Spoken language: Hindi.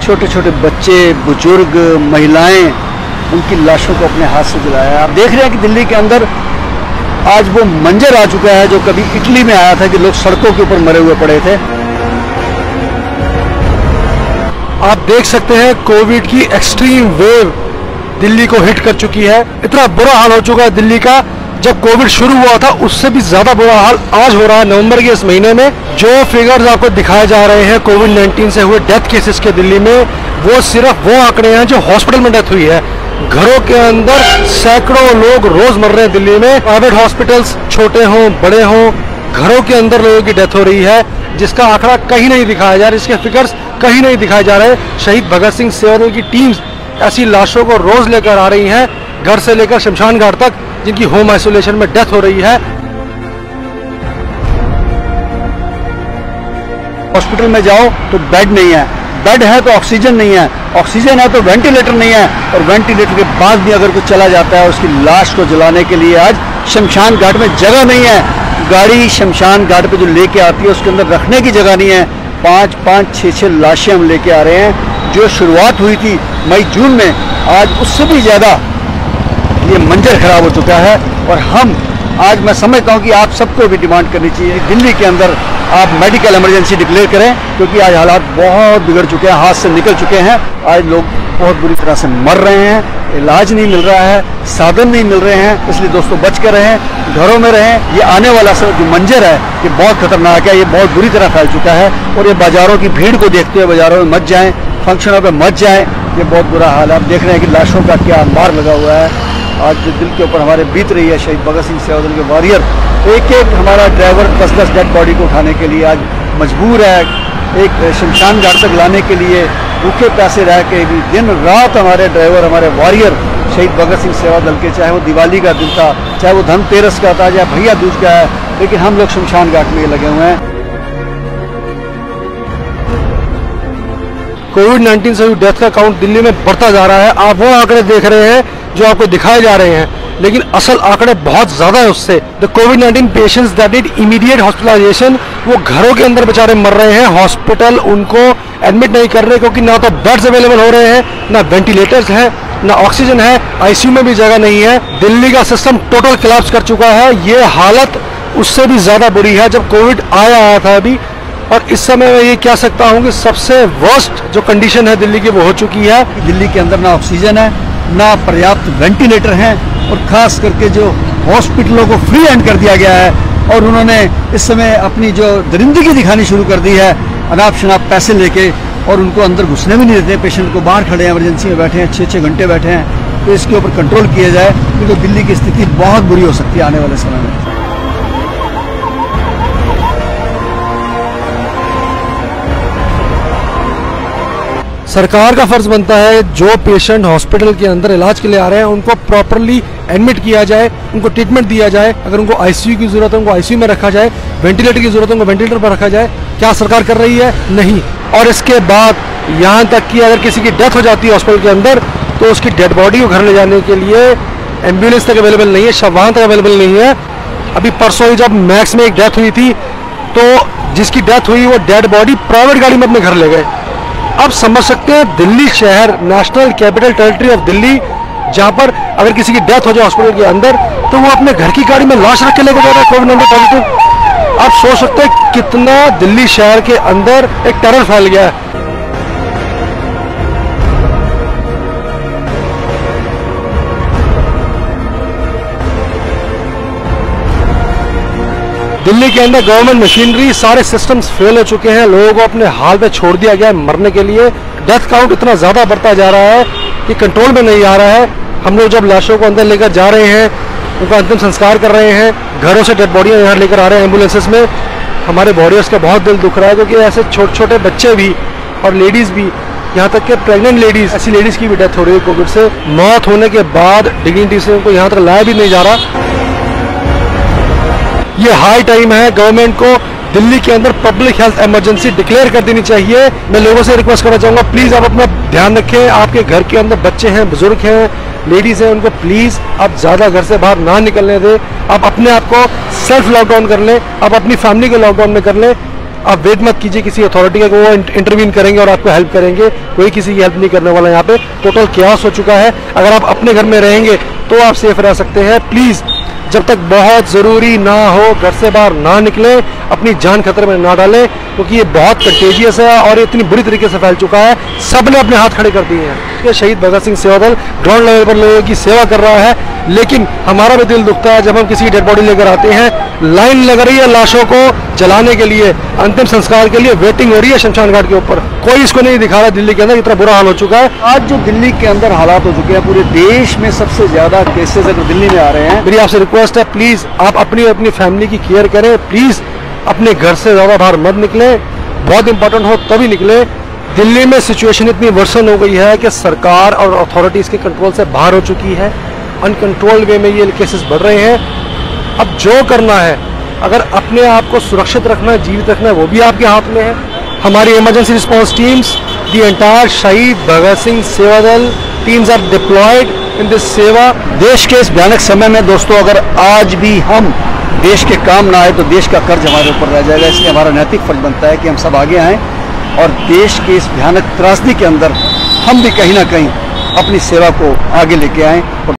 छोटे छोटे बच्चे, बुजुर्ग, महिलाएं, उनकी लाशों को अपने हाथ से जलाया। आप देख रहे हैं कि दिल्ली के अंदर आज वो मंजर आ चुका है जो कभी इटली में आया था कि लोग सड़कों के ऊपर मरे हुए पड़े थे। आप देख सकते हैं कोविड की एक्सट्रीम वेव दिल्ली को हिट कर चुकी है। इतना बुरा हाल हो चुका है दिल्ली का, जब कोविड शुरू हुआ था उससे भी ज्यादा बुरा हाल आज हो रहा है नवंबर के इस महीने में। जो फिगर्स आपको दिखाए जा रहे हैं कोविड-19 से हुए डेथ केसेस के दिल्ली में, वो सिर्फ वो आंकड़े हैं जो हॉस्पिटल में डेथ हुई है। घरों के अंदर सैकड़ों लोग रोज मर रहे हैं दिल्ली में। प्राइवेट हॉस्पिटल्स छोटे हों बड़े हों, घरों के अंदर लोगों की डेथ हो रही है, जिसका आंकड़ा कहीं नहीं दिखाया जा रहा, इसके फिगर्स कहीं नहीं दिखाए जा रहे। शहीद भगत सिंह सेवादल की टीम्स ऐसी लाशों को रोज लेकर आ रही हैं, घर से लेकर शमशान घाट तक, जिनकी होम आइसोलेशन में डेथ हो रही है। हॉस्पिटल में जाओ तो बेड नहीं है, बेड है तो ऑक्सीजन नहीं है, ऑक्सीजन है तो वेंटिलेटर नहीं है, और वेंटिलेटर के बाद भी अगर कोई चला जाता है उसकी लाश को जलाने के लिए आज शमशान घाट में जगह नहीं है। गाड़ी शमशान घाट पे जो लेके आती है उसके अंदर रखने की जगह नहीं है। 5-5, 6-6 लाशें हम लेके आ रहे हैं। जो शुरुआत हुई थी मई जून में, आज उससे भी ज़्यादा ये मंजर खराब हो चुका है। और हम आज, मैं समझता हूँ कि आप सबको भी डिमांड करनी चाहिए, दिल्ली के अंदर आप मेडिकल इमरजेंसी डिक्लेयर करें, क्योंकि आज हालात बहुत बिगड़ चुके हैं, हाथ से निकल चुके हैं। आज लोग बहुत बुरी तरह से मर रहे हैं, इलाज नहीं मिल रहा है, साधन नहीं मिल रहे हैं। इसलिए दोस्तों बच कर रहें, घरों में रहें। ये आने वाला जो मंजर है ये बहुत खतरनाक है, ये बहुत बुरी तरह फैल चुका है। और ये बाजारों की भीड़ को देखते हुए बाजारों में मत जाएं, फंक्शनों पे मत जाएं, ये बहुत बुरा हाल है। आप देख रहे हैं कि लाशों का क्या अंबार लगा हुआ है। आज जो दिल के ऊपर हमारे बीत रही है शहीद भगत सिंह सेवादल के वॉरियर, एक एक हमारा ड्राइवर 10-10 डेड बॉडी को उठाने के लिए आज मजबूर है। एक शमशान घाट तक लाने के लिए भूखे प्यासे रह के भी दिन रात हमारे ड्राइवर, हमारे वॉरियर शहीद भगत सिंह सेवादल के, चाहे वो दिवाली का दिन था, चाहे वो धनतेरस का था, चाहे भैया दूज का है, लेकिन हम लोग शमशान घाट में लगे हुए हैं। कोविड-19 से हुई डेथ का काउंट दिल्ली में बढ़ता जा रहा है। आप वो आंकड़े देख रहे हैं जो आपको दिखाए जा रहे हैं, लेकिन असल आंकड़े बहुत ज्यादा है उससे। The COVID patients that need immediate hospitalisation, वो घरों के अंदर बेचारे मर रहे हैं। हॉस्पिटल उनको एडमिट नहीं कर रहे, क्योंकि ना तो बेड्स अवेलेबल हो रहे हैं, ना वेंटिलेटर्स हैं, ना ऑक्सीजन है, आईसीयू में भी जगह नहीं है। दिल्ली का सिस्टम टोटल कोलैप्स कर चुका है। ये हालत उससे भी ज्यादा बुरी है जब कोविड आया था अभी। और इस समय मैं ये कह सकता हूँ कि सबसे वर्स्ट जो कंडीशन है दिल्ली की वो हो चुकी है। दिल्ली के अंदर ना ऑक्सीजन है, ना पर्याप्त वेंटिलेटर हैं, और खास करके जो हॉस्पिटलों को फ्री हैंड कर दिया गया है। और उन्होंने इस समय अपनी जो दरिंदगी दिखानी शुरू कर दी है, अनाप शनाप पैसे लेके, और उनको अंदर घुसने भी नहीं देते। पेशेंट को बाहर खड़े हैं, इमरजेंसी में बैठे हैं, 6-6 घंटे बैठे हैं। तो इसके ऊपर कंट्रोल किया जाए, क्योंकि तो दिल्ली की स्थिति बहुत बुरी हो सकती है आने वाले समय में। सरकार का फर्ज बनता है जो पेशेंट हॉस्पिटल के अंदर इलाज के लिए आ रहे हैं उनको प्रॉपरली एडमिट किया जाए, उनको ट्रीटमेंट दिया जाए। अगर उनको आईसीयू की जरूरत है उनको आईसीयू में रखा जाए, वेंटिलेटर की जरूरत है उनको वेंटिलेटर पर रखा जाए। क्या सरकार कर रही है? नहीं। और इसके बाद यहाँ तक कि अगर किसी की डेथ हो जाती है हॉस्पिटल के अंदर, तो उसकी डेड बॉडी को घर ले जाने के लिए एम्बुलेंस तक अवेलेबल नहीं है, शव वाहन तक अवेलेबल नहीं है। अभी परसों ही जब मैक्स में एक डेथ हुई थी, तो जिसकी डेथ हुई वो डेड बॉडी प्राइवेट गाड़ी में अपने घर ले गए। अब समझ सकते हैं दिल्ली शहर, national capital territory of Delhi, जहां पर अगर किसी की डेथ हो जाए हॉस्पिटल के अंदर, तो वो अपने घर की गाड़ी में लाश रख के लेकर जा रहा है कोविड-19 पॉजिटिव। आप सोच सकते हैं कितना दिल्ली शहर के अंदर एक टेरर फैल गया है। दिल्ली के अंदर गवर्नमेंट मशीनरी, सारे सिस्टम्स फेल हो चुके हैं। लोगों को अपने हाल पे छोड़ दिया गया है मरने के लिए। डेथ काउंट इतना ज्यादा बढ़ता जा रहा है कि कंट्रोल में नहीं आ रहा है। हम लोग जब लाशों को अंदर लेकर जा रहे हैं, उनका अंतिम संस्कार कर रहे हैं, घरों से डेड बॉडियां यहाँ लेकर आ रहे हैं एम्बुलेंसेस में, हमारे वॉरियर्स का बहुत दिल दुख रहा है, क्योंकि ऐसे छोटे छोटे बच्चे भी और लेडीज भी, यहाँ तक के प्रेग्नेंट लेडीज, ऐसी लेडीज की भी डेथ हो रही है कोविड से। मौत होने के बाद डिग्निटी से उनको यहाँ तक लाया भी नहीं जा रहा। ये हाई टाइम है गवर्नमेंट को दिल्ली के अंदर पब्लिक हेल्थ इमरजेंसी डिक्लेयर कर देनी चाहिए। मैं लोगों से रिक्वेस्ट करना चाहूंगा, प्लीज आप अपना ध्यान रखें। आपके घर के अंदर बच्चे हैं, बुजुर्ग हैं, लेडीज हैं, उनको प्लीज आप ज्यादा घर से बाहर ना निकलने दें। आप अपने आप को सेल्फ लॉकडाउन कर लें, आप अपनी फैमिली को लॉकडाउन में कर लें, आप वेट मत कीजिए किसी अथॉरिटी का कि वो इंटरवीन करेंगे और आपको हेल्प करेंगे। कोई किसी की हेल्प नहीं करने वाला। यहाँ पे टोटल कैओस हो चुका है। अगर आप अपने घर में रहेंगे तो आप सेफ रह सकते हैं। प्लीज़ जब तक बहुत ज़रूरी ना हो घर से बाहर ना निकले, अपनी जान खतरे में ना डालें, क्योंकि ये बहुत कंटेजियस है और इतनी बुरी तरीके से फैल चुका है। सब ने अपने हाथ खड़े कर दिए हैं। ये शहीद भगत सिंह सेवा दल ग्राउंड लेवल पर लोगों की सेवा कर रहा है, लेकिन हमारा भी दिल दुखता है जब हम किसी डेड बॉडी लेकर आते हैं, लाइन लग रही है लाशों को जलाने के लिए, अंतिम संस्कार के लिए वेटिंग हो रही है शमशान घाट के ऊपर। कोई इसको नहीं दिखा रहा। दिल्ली के अंदर इतना बुरा हाल हो चुका है। आज जो दिल्ली के अंदर हालात हो चुके हैं, पूरे देश में सबसे ज्यादा केसेस अगर दिल्ली में आ रहे हैं। मेरी आपसे रिक्वेस्ट है, प्लीज़ आप अपनी अपनी फैमिली की केयर करें। प्लीज़ अपने घर से ज़्यादा बाहर मत निकले। बहुत इंपॉर्टेंट हो तभी निकले। दिल्ली में सिचुएशन इतनी वर्सन हो गई है कि सरकार और अथॉरिटीज़ के कंट्रोल से बाहर हो चुकी है। अनकंट्रोल्ड वे में ये केसेस बढ़ रहे हैं। अब जो करना है, अगर अपने आप को सुरक्षित रखना है, जीवित रखना है, वो भी आपके हाथ में है। हमारी emergency response teams, the entire Shaheed Bhagat Singh Seva Dal teams are deployed in this seva. देश के इस भयानक समय में दोस्तों, अगर आज भी हम देश के काम ना आए तो देश का कर्ज हमारे ऊपर रह जाएगा। इसलिए हमारा नैतिक फर्ज बनता है कि हम सब आगे आएँ और देश के इस भयानक त्रासदी के अंदर हम भी कहीं ना कहीं अपनी सेवा को आगे लेके आएँ।